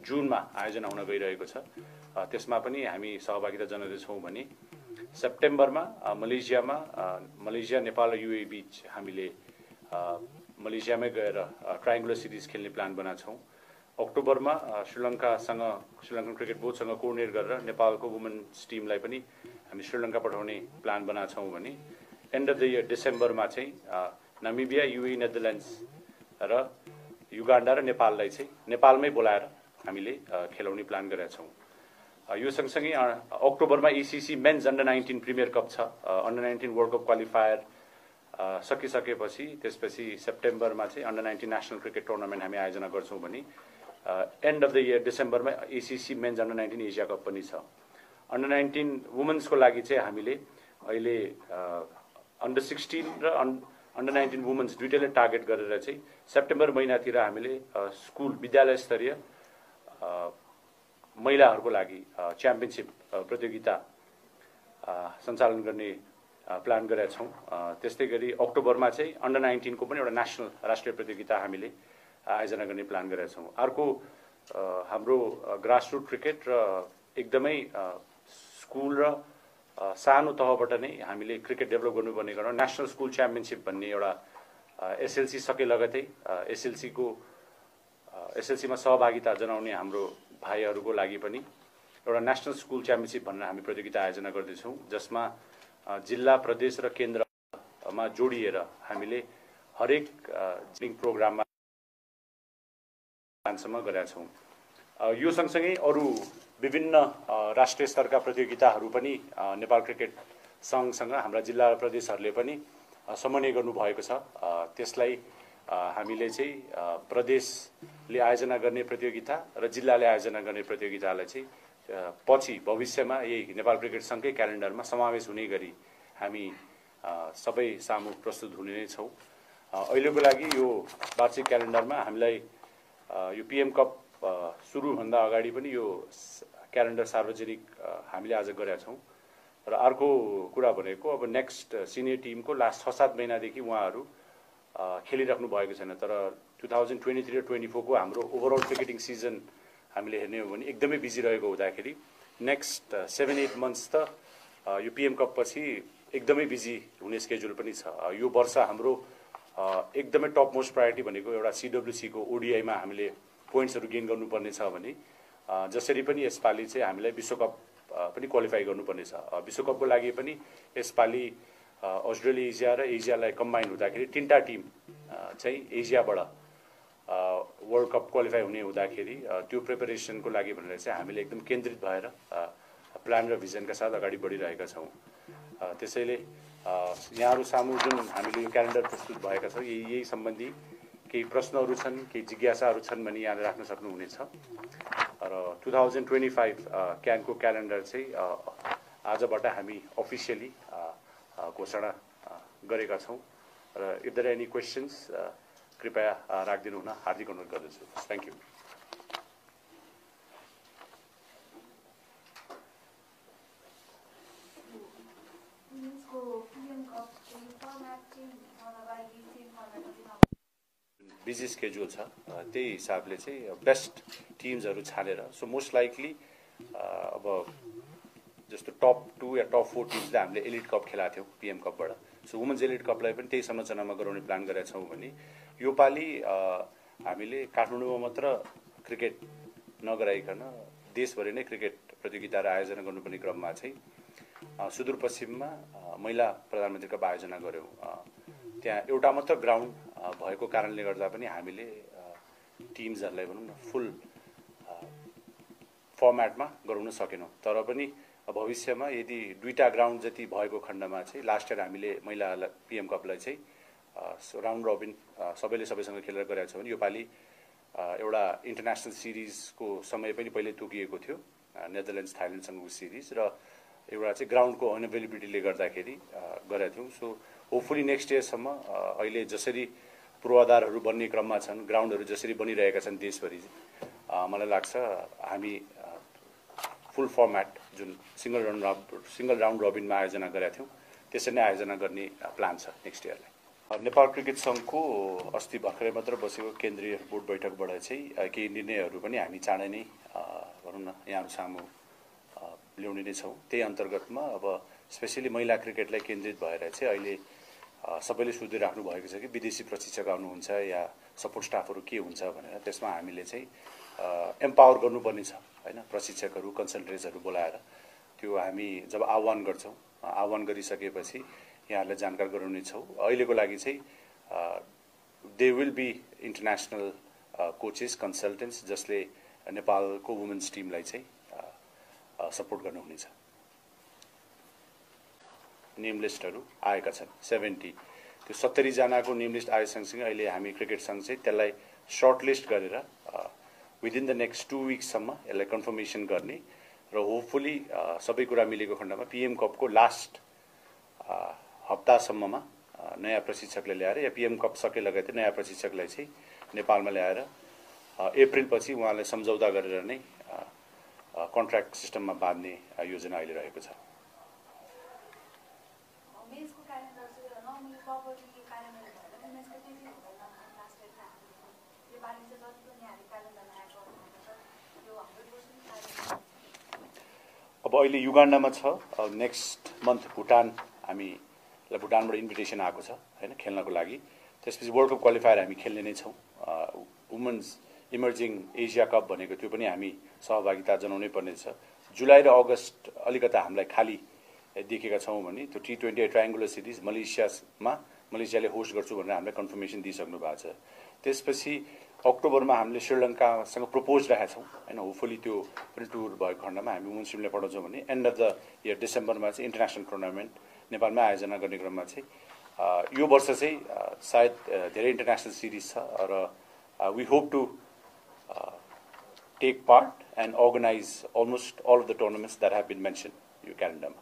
जुनमा आयोजना हुन गइरहेको छ। त्यसमा पनि हामी सहभागिता जनाउँदैछौँ भने सेप्टेम्बरमा मलेसिया, नेपाल र युए बीच हामीले मलेसियामै गएर ट्रायंगुलर सिरिज खेल्ने प्लान बनाएको छौँ। अक्टोबरमा श्रीलङ्कन क्रिकेट बोर्डसँग कोअर्डिनेट गरेर नेपालको वुमेन्स टिमलाई पनि हामी श्रीलङ्का पठाउने प्लान बनाएको छौँ भने एन्ड अफ द इयर डिसेम्बरमा चाहिँ नामिबिया, युए, नेदरल्यान्ड्स र युगान्डा र नेपाललाई चाहिँ नेपालमै बोलाएर हामीले खेलाउने प्लान गरेका छौँ। यो सँगसँगै अक्टोबरमा ACC men's under 19 premier cup छ। अन्डर 19 वर्ल्ड कप क्वालिफायर सकिसकेपछि त्यसपछि सेप्टेम्बरमा चाहिँ अन्डर 19 नेसनल क्रिकेट टुर्नामेन्ट हामी आयोजना गर्छौँ भने एन्ड अफ द इयर डिसेम्बरमा ACC men's under 19 Asia cup पनि छ। अन्डर 19 वुमेन्सको लागि चाहिँ हामीले अहिले अन्डर 16 र अन्डर 19 वुमेन्स दुईटैले टार्गेट गरेर चाहिँ सेप्टेम्बर महिनातिर हामीले स्कुल विद्यालय स्तरीय महिलाहरूको लागि च्याम्पियनशिप प्रतियोगिता सञ्चालन गर्ने प्लान गरेका छौँ। त्यस्तै गरी अक्टोबरमा चाहिँ अन्डर 19 को पनि एउटा नेसनल राष्ट्रिय प्रतियोगिता हामीले आयोजना गर्ने प्लान गरेका छौँ। अर्को हाम्रो ग्रासरुट क्रिकेट र एकदमै स्कुल र सानो तहबाट नै हामीले क्रिकेट डेभलप गर्नुपर्ने कारण नेसनल स्कुल च्याम्पियनशिप भन्ने एउटा एसएलसी सके लगतै एसएलसीमा सहभागिता जनाउने हाम्रो भाइहरूको लागि पनि एउटा नेसनल स्कुल च्याम्पियनशिप भनेर हामी प्रतियोगिता आयोजना गर्दैछौँ, जसमा जिल्ला, प्रदेश र केन्द्रमा जोडिएर हामीले हरेक प्रोग्राममा प्लानसम्म गरेका छौँ। यो सँगसँगै अरू विभिन्न राष्ट्रिय स्तरका प्रतियोगिताहरू पनि नेपाल क्रिकेट सङ्घसँग हाम्रा जिल्ला र प्रदेशहरूले पनि समन्वय गर्नुभएको छ। त्यसलाई हामीले चाहिँ प्रदेशले आयोजना गर्ने प्रतियोगिता र जिल्लाले आयोजना गर्ने प्रतियोगितालाई चाहिँ पछि भविष्यमा यही नेपाल क्रिकेट सङ्घकै क्यालेन्डरमा समावेश हुने गरी हामी सबै सामु प्रस्तुत हुने नै छौँ। अहिलेको लागि यो वार्षिक क्यालेन्डरमा हामीलाई यो पीएम कप सुरुभन्दा अगाडि पनि यो क्यालेन्डर सार्वजनिक हामीले आज गरेका छौँ। र अर्को कुरा भनेको अब नेक्स्ट सिनियर टिमको लास्ट 6-7 महिनादेखि उहाँहरू खेलिराख्नु भएको छैन, तर 2023 र 24 को हाम्रो ओभरअल क्रिकेटिङ सिजन हामीले हेर्ने हो भने एकदमै बिजी रहेको हुँदाखेरि नेक्स्ट 7-8 मन्थ्स त यो पीएम कप पछि एकदमै बिजी हुने स्केड्युल पनि छ। यो वर्ष हाम्रो एकदमै टप मोस्ट प्रायोरिटी भनेको एउटा सीडब्ल्यूसी को ओडीआईमा हामीले पोइन्ट्सहरू गेन गर्नुपर्ने छ भने जसरी पनि यसपालि चाहिँ हामीलाई विश्वकप पनि क्वालिफाई गर्नुपर्ने छ। विश्वकपको लागि पनि यसपालि अस्ट्रेलिया, एसिया र एसियालाई कम्बाइन हुँदाखेरि 3टा टिम चाहिँ एसियाबाट वर्ल्ड कप क्वालिफाई हुने हुँदाखेरि त्यो प्रिपरेसनको लागि भनेर चाहिँ हामीले एकदम केन्द्रित भएर प्लान र भिजनका साथ अगाडि बढिरहेका छौँ। त्यसैले यहाँहरू सामु जुन हामीले यो क्यालेन्डर प्रस्तुत भएका छौँ यही सम्बन्धी केही प्रश्नहरू छन्, केही जिज्ञासाहरू छन् भने यहाँ राख्न सक्नुहुनेछ। र 2025 क्यानको क्यालेन्डर चाहिँ आजबाट हामी अफिसियली घोषणा गरेका छौँ। र इफ देयर एनी क्वेसन्स कृपया राखिदिनु हुन हार्दिक अनुरोध गर्दछु। Thank you. बिजी स्केड्युल छ त्यही हिसाबले चाहिँ बेस्ट टिम्सहरू छानेर सो मोस्ट लाइकली अब जस्तो टप 2 या टप 4 टिम्सले हामीले एलिट कप खेलाएको थियौँ पीएम कपबाट। सो वुमेन्स एलिट कपलाई पनि त्यही संरचनामा गराउने प्लान गरेका छौँ भने योपालि हामीले काठमाडौँमा मात्र क्रिकेट नगराइकन देशभरि नै क्रिकेट प्रतियोगिताहरू आयोजना गर्नुपर्ने क्रममा चाहिँ सुदूरपश्चिममा महिला प्रधानमन्त्री कप आयोजना गऱ्यौँ। त्यहाँ एउटा मात्र ग्राउन्ड भएको कारणले गर्दा पनि हामीले टिम्सहरूलाई भनौँ न फुल फर्मेटमा गराउन सकेनौँ। तर पनि भविष्यमा यदि 2टा ग्राउन्ड जति भएको खण्डमा चाहिँ लास्ट इयर हामीले महिला पीएम कपलाई चाहिँ राउन्ड रबिन सबैले सबैसँग खेलेर गरेका छ भने योपालि एउटा इन्टरनेसनल सिरिजको समय पनि पहिले तोकिएको थियो, नेदरल्यान्ड्स थाइल्यान्डसँगको सिरिज, र एउटा चाहिँ ग्राउन्डको अनअभाइलेबिलिटीले गर्दाखेरि गरेका थियौँ। सो होपफुली नेक्स्ट इयरसम्म अहिले जसरी पूर्वाधारहरू बन्ने क्रममा छन्, ग्राउन्डहरू जसरी बनिरहेका छन् देशभरि, मलाई लाग्छ हामी फुल फर्मेट जुन सिंगल राउन्ड रबिनमा आयोजना गरेका थियौँ त्यसरी नै आयोजना गर्ने प्लान छ नेक्स्ट इयरलाई। नेपाल क्रिकेट सङ्घको अस्ति भर्खरै मात्र बसेको केन्द्रीय बोर्ड बैठकबाट चाहिँ केही निर्णयहरू पनि हामी चाँडै नै भनौँ न यहाँहरू सामु ल्याउने नै छौँ। त्यही अन्तर्गतमा अब स्पेसली महिला क्रिकेटलाई केन्द्रित भएर चाहिँ अहिले सबैले सोधिराख्नु भएको छ कि विदेशी प्रशिक्षक आउनुहुन्छ या सपोर्ट स्टाफहरू के हुन्छ भनेर। त्यसमा हामीले चाहिँ एम्पावर गर्नुपर्ने छ हैन, प्रशिक्षकहरू कन्सल्टेन्ट्सहरू बोलाएर त्यो हामी जब आह्वान गर्छौँ, आह्वान गरिसकेपछि यहाँहरूलाई जानकार गराउने छौँ। अहिलेको लागि चाहिँ they will be international coaches consultants जसले नेपालको वुमेन्स टिमलाई चाहिँ सपोर्ट गर्नुहुनेछ। नेम लिस्टहरू आएका छन् 70, त्यो 70 जनाको नेम लिस्ट आए सँगसँगै अहिले हामी क्रिकेट सङ्घ चाहिँ त्यसलाई सर्ट लिस्ट गरेर विदिन द नेक्स्ट 2 विक्ससम्म यसलाई कन्फर्मेसन गर्ने र होपफुली सबै कुरा मिलेको खण्डमा पिएम कपको लास्ट हप्तासम्ममा नयाँ प्रशिक्षकलाई ल्याएर या पिएम कप सके लगायत नयाँ प्रशिक्षकलाई चाहिँ नेपालमा ल्याएर अप्रिल पछि उहाँलाई सम्झौता गरेर नै कन्ट्र्याक्ट सिस्टममा बाँध्ने योजना अहिले रहेको छ। अब अहिले युगान्डामा छ, नेक्स्ट मन्थ भुटान, हामीलाई भुटानबाट इन्भिटेसन आएको छ हैन खेल्नको लागि। त्यसपछि वर्ल्ड कप क्वालिफायर हामी खेल्ने नै छौँ। वुमेन्स इमर्जिङ एसिया कप भनेको त्यो पनि हामी सहभागिता जनाउनै पर्ने छ। जुलाई र अगस्त अलिकता हामीलाई खाली देखेका छौँ भने त्यो T20 ट्रायङ्गुलर सिरिज मलेसियाले होस्ट गर्छु भनेर हामीलाई कन्फर्मेसन दिइसक्नु भएको छ। त्यसपछि अक्टोबरमा हामीले श्रीलङ्कासँग प्रपोज राखेका छौँ हैन। होपफुली त्यो पनि टुर भएको खण्डमा हामी वुमेन्स टिमलाई पठाउँछौँ भने एन्ड अफ द इयर डिसेम्बरमा चाहिँ इन्टरनेसनल टुर्नामेन्ट नेपालमै आयोजना गर्ने क्रममा चाहिँ यो वर्ष चाहिँ सायद धेरै इन्टरनेसनल सिरिज छ र we hope to take part and organise almost all of the tournaments that have been mentioned यो क्यालेन्डरमा।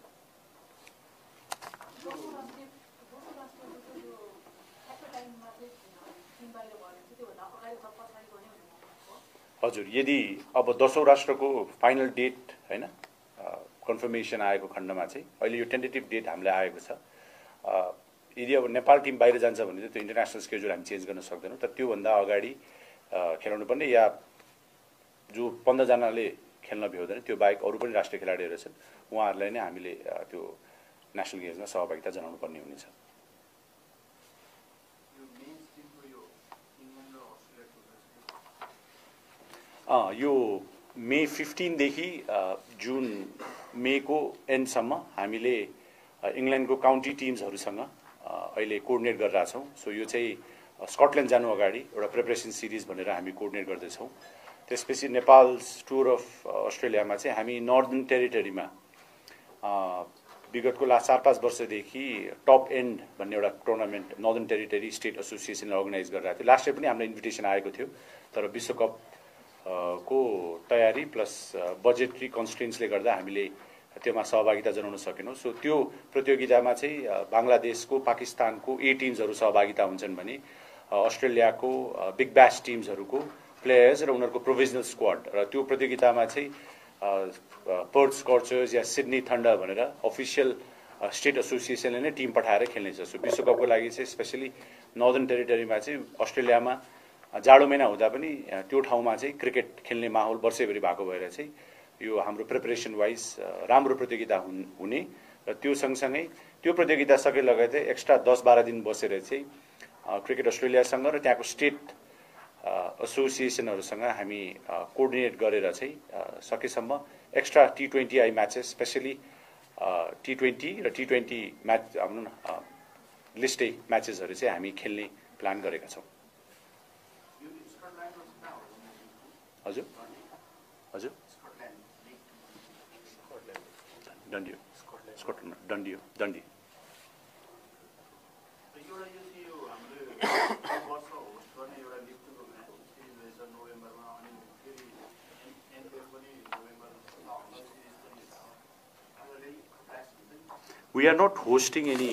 हजुर, यदि अब 10औं राष्ट्रको फाइनल डेट हैन कन्फर्मेसन आएको खण्डमा चाहिँ अहिले यो टेन्टेटिभ डेट हामीलाई आएको छ। यदि अब नेपाल टिम बाहिर जान्छ भने चाहिँ त्यो इन्टरनेसनल स्केड्युल हामी चेन्ज गर्न सक्दैनौँ। तर त्योभन्दा अगाडि खेलाउनु पर्ने या जो 15 जनाले खेल्न भ्याउँदैन त्यो बाहेक अरू पनि राष्ट्रिय खेलाडीहरू छन्, उहाँहरूलाई नै हामीले त्यो नेसनल गेम्समा सहभागिता जनाउनु पर्ने हुनेछ। यो मे 15 देखि जुन मेको एन्डसम्म हामीले इङ्ल्यान्डको काउन्टी टिम्सहरूसँग अहिले कोअर्डिनेट गरिरहेका छौँ। सो यो चाहिँ स्कटल्यान्ड जानु अगाडि एउटा प्रिपरेसन सिरिज भनेर हामी कोअर्डिनेट गर्दैछौँ। त्यसपछि नेपाल टुर अफ अस्ट्रेलियामा चाहिँ हामी नर्दर्न टेरिटरीमा विगतको लास्ट 4-5 वर्षदेखि टप एन्ड भन्ने एउटा टुर्नामेन्ट नर्दर्न टेरिटरी स्टेट एसोसिएसनले अर्गनाइज गरिरहेको थियो। लास्ट इयर पनि हामीलाई इन्भिटेसन आएको थियो, तर विश्वकप को तयारी प्लस बजेटरी कन्स्ट्रेन्ट्सले गर्दा हामीले त्योमा सहभागिता जनाउन सकेनौँ। सो त्यो प्रतियोगितामा चाहिँ बङ्गलादेशको, पाकिस्तानको ए टिम्सहरू सहभागिता हुन्छन् भने अस्ट्रेलियाको बिग ब्यास टिम्सहरूको प्लेयर्स र उनीहरूको प्रोभिजनल स्क्वाड र त्यो प्रतियोगितामा चाहिँ पर्थ स्कर्चर्स या सिडनी थन्डर भनेर अफिसियल स्टेट एसोसिएसनले नै टिम पठाएर खेल्नेछ। सो विश्वकपको लागि चाहिँ स्पेसली नर्दर्न टेरिटरीमा चाहिँ अस्ट्रेलियामा जाडो महिना हुँदा पनि त्यो ठाउँमा चाहिँ क्रिकेट खेल्ने माहौल वर्षैभरि भएको भएर चाहिँ यो हाम्रो प्रिपरेसन वाइज राम्रो प्रतियोगिता हुने र त्यो सँगसँगै त्यो प्रतियोगिता सके लगायतै एक्स्ट्रा 10-12 दिन बसेर चाहिँ क्रिकेट अस्ट्रेलियासँग र त्यहाँको स्टेट एसोसिएसनहरूसँग हामी कोअर्डिनेट गरेर चाहिँ सकेसम्म extra T20I matches specially T20 र T20 म्याच भनौँ न लिस्टै म्याचेसहरू चाहिँ हामी खेल्ने प्लान गरेका छौँ। हजुर हजुर डन्डी Scotland Dundee Dundee we are not hosting any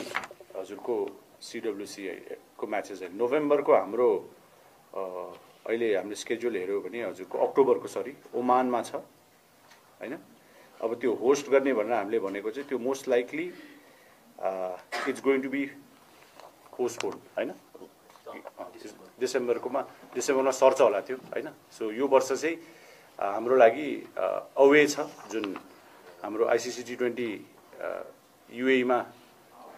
हजुरको CWC को म्याचेस होइन। नोभेम्बरको हाम्रो अहिले हामीले स्केड्युल हेऱ्यौँ भने हजुरको अक्टोबरको ओमानमा छ हैन। अब त्यो होस्ट गर्ने भनेर हामीले भनेको चाहिँ त्यो most likely it's going to be postpone होइन डिसेम्बरमा सर्छ होला त्यो होइन। सो यो वर्ष चाहिँ हाम्रो लागि अवे छ जुन हाम्रो आइसिसी T20 युएईमा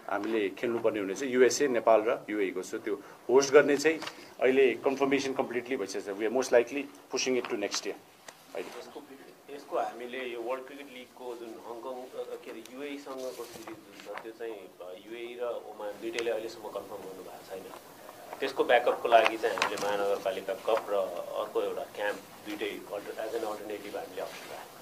हामीले खेल्नुपर्ने हुनेछ युएसए नेपाल र युएईको। सो त्यो होस्ट गर्ने चाहिँ अहिले कन्फर्मेसन कम्प्लिटली भइसकेको छ। We are most likely pushing it to next year. यसको हामीले यो वर्ल्ड क्रिकेट लिगको जुन हङकङ के अरे युएईसँगको सिरिज जुन छ त्यो चाहिँ युएई र ओमान दुईटैले अहिलेसम्म कन्फर्म गर्नु भएको छैन। त्यसको ब्याकअपको लागि चाहिँ हामीले महानगरपालिका कप र अर्को एउटा क्याम्प दुईटै एज एन अल्टरनेटिभ हामीले अप्सन राख्यौँ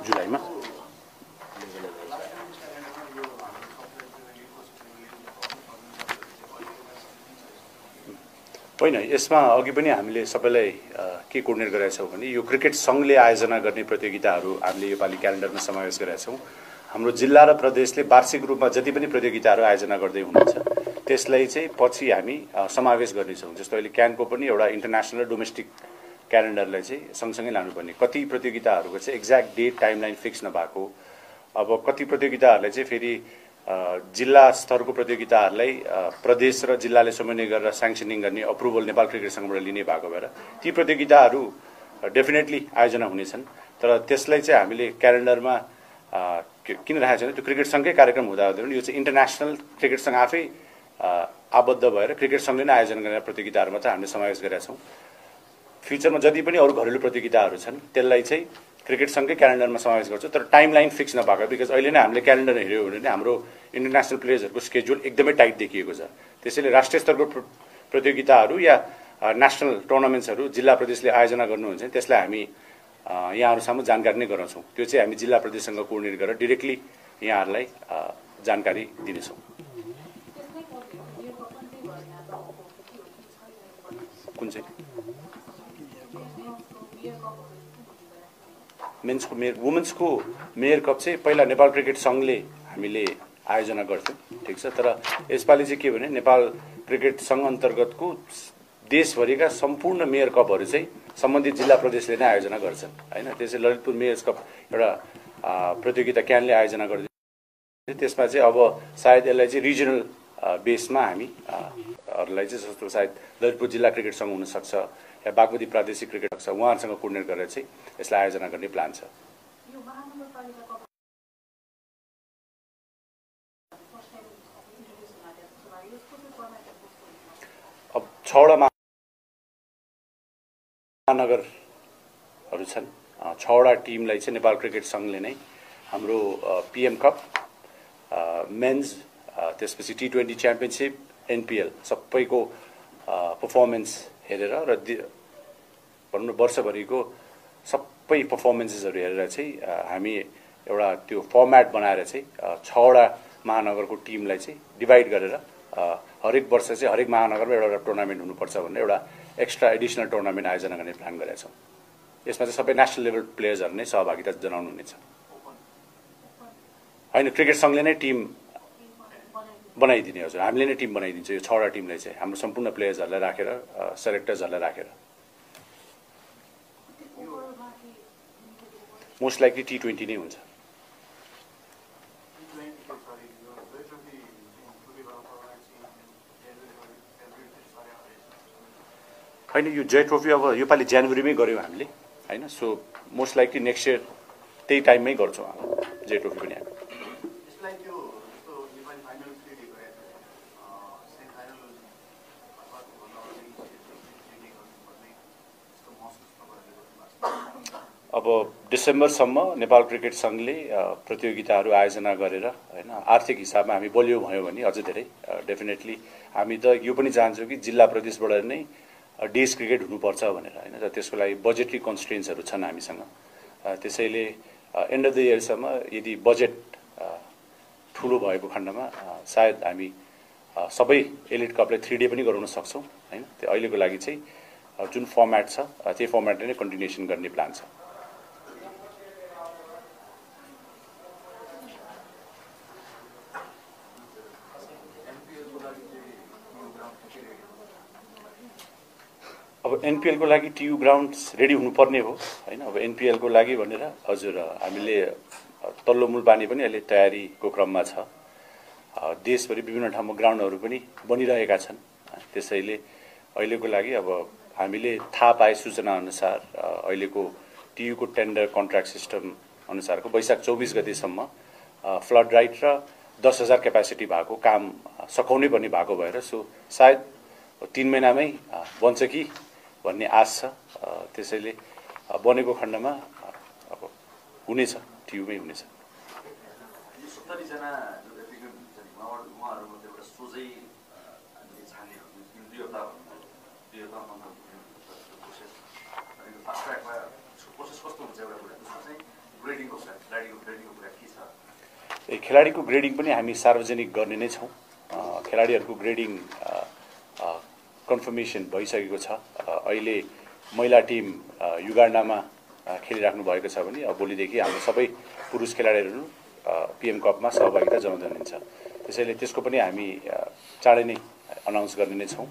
जुलाईमा। होइन, यसमा अघि पनि हामीले सबैलाई के कोर्डिनेट गरेका छौँ भने यो क्रिकेट सङ्घले आयोजना गर्ने प्रतियोगिताहरू हामीले योपालि क्यालेन्डरमा समावेश गरेका छौँ। हाम्रो जिल्ला र प्रदेशले वार्षिक रूपमा जति पनि प्रतियोगिताहरू आयोजना गर्दै हुनुहुन्छ त्यसलाई चाहिँ पछि हामी समावेश गर्नेछौँ। जस्तो अहिले क्यानको पनि एउटा इन्टरनेसनल र डोमेस्टिक क्यालेन्डरलाई चाहिँ सँगसँगै लानुपर्ने, कति प्रतियोगिताहरूको चाहिँ एक्ज्याक्ट डेट टाइमलाइन फिक्स नभएको, अब कति प्रतियोगिताहरूलाई चाहिँ फेरि जिल्ला स्तरको प्रतियोगिताहरूलाई प्रदेश र जिल्लाले समन्वय गरेर स्याङ्सनिङ गर्ने अप्रुभल नेपाल क्रिकेट सङ्घबाट लिने भएको भएर ती प्रतियोगिताहरू डेफिनेटली आयोजना हुनेछन्। तर त्यसलाई चाहिँ हामीले क्यालेन्डरमा किन राखेको छैन, त्यो क्रिकेट सङ्घकै कार्यक्रम हुँदा पनि यो चाहिँ इन्टरनेसनल क्रिकेट सङ्घ आफै आबद्ध भएर क्रिकेट सङ्घले नै आयोजना गर्ने प्रतियोगिताहरूमा चाहिँ हामीले समावेश गरेका छौँ। फ्युचरमा जति पनि अरू घरेलु प्रतियोगिताहरू छन् त्यसलाई चाहिँ क्रिकेट सङ्घकै क्यालेन्डरमा समावेश गर्छु, तर टाइमलाइन फिक्स नभएको। बिकज अहिले नै हामीले क्यालेन्डर हेऱ्यौँ भने हाम्रो इन्टरनेसनल प्लेयर्सहरूको स्केड्युल एकदमै टाइट देखिएको छ। त्यसैले राष्ट्रिय स्तरको प्रतियोगिताहरू या नेसनल टुर्नामेन्ट्सहरू जिल्ला प्रदेशले आयोजना गर्नुहुन्छ भने त्यसलाई हामी यहाँहरूसम्म जानकारी नै गराउँछौँ। त्यो चाहिँ हामी जिल्ला प्रदेशसँग कोर्डिनेट गरेर डिरेक्टली यहाँहरूलाई जानकारी दिनेछौँ। कुन चाहिँ मेन्सको मेयर वुमेन्सको मेयर कप चाहिँ पहिला नेपाल क्रिकेट सङ्घले हामीले आयोजना गर्थ्यौँ, ठिक छ। तर यसपालि चाहिँ के भने नेपाल क्रिकेट सङ्घ अन्तर्गतको देशभरिका सम्पूर्ण मेयर कपहरू चाहिँ सम्बन्धित जिल्ला प्रदेशले नै आयोजना गर्छन् होइन। त्यसै ललितपुर मेयर्स कप एउटा प्रतियोगिता क्यानले आयोजना गर्दै, त्यसमा चाहिँ अब सायद यसलाई चाहिँ रिजनल बेसमा हामीहरूलाई चाहिँ जस्तो सायद ललितपुर जिल्ला क्रिकेट सङ्घ हुनसक्छ या बागमती प्रादेशिक क्रिकेट सक्छ, उहाँहरूसँग कोर्डिनेट गरेर चाहिँ यसलाई आयोजना गर्ने प्लान छ। अब 6वटा महानगरहरू छन्, 6वटा टिमलाई चाहिँ नेपाल क्रिकेट सङ्घले नै हाम्रो पिएम कप, मेन्स, त्यसपछि T20 च्याम्पियनसिप, एनपिएल सबैको पर्फर्मेन्स हेरेर र भनौँ न वर्षभरिको सबै पर्फर्मेन्सेसहरू हेरेर चाहिँ हामी एउटा त्यो फर्मेट बनाएर चाहिँ 6वटा महानगरको टिमलाई चाहिँ डिभाइड गरेर हरेक वर्ष चाहिँ हरेक महानगरमा एउटा टुर्नामेन्ट हुनुपर्छ भनेर एउटा एक्स्ट्रा एडिसनल टुर्नामेन्ट आयोजना गर्ने प्लान गरेका छौँ। यसमा चाहिँ सबै नेसनल लेभल प्लेयर्सहरू नै सहभागिता जनाउनु हुनेछ। होइन, क्रिकेट सङ्घले नै टिम बनाइदिने, हजुर हामीले नै टिम बनाइदिन्छ। यो 6वटा टिमलाई चाहिँ हाम्रो सम्पूर्ण प्लेयर्सहरूलाई राखेर सेलेक्टर्सहरूलाई राखेर मोस्ट लाइकली T20 नै हुन्छ। होइन, यो जय ट्रफी अब योपालि जनवरीमै गऱ्यौँ हामीले होइन। So most likely next year त्यही टाइममै गर्छौँ हामी जय ट्रफी पनि हामी। अब डिसेम्बरसम्म नेपाल क्रिकेट सङ्घले प्रतियोगिताहरू आयोजना गरेर होइन आर्थिक हिसाबमा हामी बलियो भयो भने अझ धेरै डेफिनेटली हामी त यो पनि चाहन्छौँ कि जिल्ला प्रदेशबाट नै डेज क्रिकेट हुनुपर्छ भनेर होइन। र त्यसको लागि बजेटरी कन्स्ट्रेन्ट्सहरू छन् हामीसँग। त्यसैले एन्ड अफ द इयरसम्म यदि बजेट ठुलो भएको खण्डमा सायद हामी सबै एलिट कपलाई 3 डे पनि गराउन सक्छौँ होइन। त्यो अहिलेको लागि चाहिँ जुन फर्मेट छ त्यही फर्मेटले नै कन्टिन्युएसन गर्ने प्लान छ। अब अब एनपिएलको लागि टियु ग्राउन्ड्स रेडी हुनुपर्ने हो होइन। अब एनपिएलको लागि भनेर हजुर हामीले तल्लो मूल पानी पनि अहिले तयारीको क्रममा छ। देशभरि विभिन्न ठाउँमा ग्राउन्डहरू पनि बनिरहेका छन्। त्यसैले अहिलेको लागि अब हामीले थाहा पाए सूचना अनुसार अहिलेको टियुको टेन्डर कन्ट्र्याक्ट सिस्टम अनुसारको वैशाख 24 गतेसम्म फ्लड राइट र 10,000 क्यापासिटी भएको काम सघाउनै पर्ने भएको भएर सो सायद 3 महिनामै बन्छ कि भन्ने आश छ। त्यसैले बनेको खण्डमा अब हुनेछ, टियुमै हुनेछ। खेलाडीको ग्रेडिङ पनि हामी सार्वजनिक गर्ने नै छौँ। खेलाडीहरूको ग्रेडिङ कन्फर्मेसन भइसकेको छ। अहिले महिला टिम युगान्डामा खेलिराख्नु भएको छ भने अब भोलिदेखि हाम्रो सबै पुरुष खेलाडीहरू पिएम कपमा सहभागिता जनाउँदै हुन्छ। त्यसैले त्यसको पनि हामी चाँडै नै अनाउन्स गर्ने नै छौँ।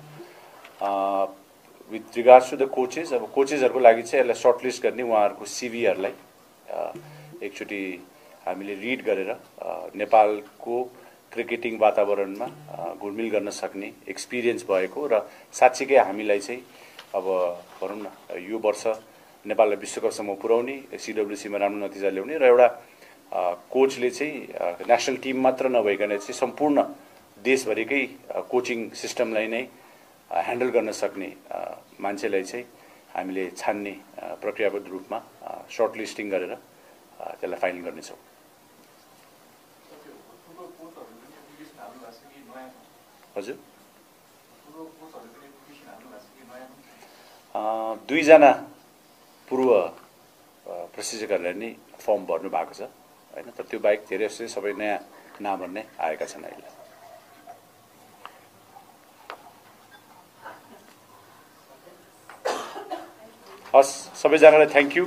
With regards to the coaches, अब कोचेसहरूको लागि चाहिँ यसलाई सर्टलिस्ट गर्ने उहाँहरूको सिभीहरूलाई एकचोटि हामीले रिड गरेर नेपालको क्रिकेटिङ वातावरणमा घुलमिल गर्न सक्ने एक्सपिरियन्स भएको र साँच्चीकै हामीलाई चाहिँ अब भनौँ न यो वर्ष नेपाललाई विश्वकपसम्म पुर्याउने, सिडब्ल्युसीमा राम्रो नतिजा ल्याउने र एउटा कोचले चाहिँ नेसनल टिम मात्र नभइकन चाहिँ सम्पूर्ण देशभरिकै कोचिङ सिस्टमलाई नै ह्यान्डल गर्न सक्ने मान्छेलाई चाहिँ हामीले छान्ने प्रक्रियाबद्ध रूपमा सर्टलिस्टिङ गरेर त्यसलाई फाइनल गर्नेछौँ। हजुर 2 जना पूर्व प्रशिक्षकहरूले नै फर्म भर्नु भएको छ होइन। तर त्यो बाहेक धेरै जस्तो सबै नयाँ नामहरू नै आएका छन् अहिले। हस्, सबैजनालाई थ्याङ्क यू।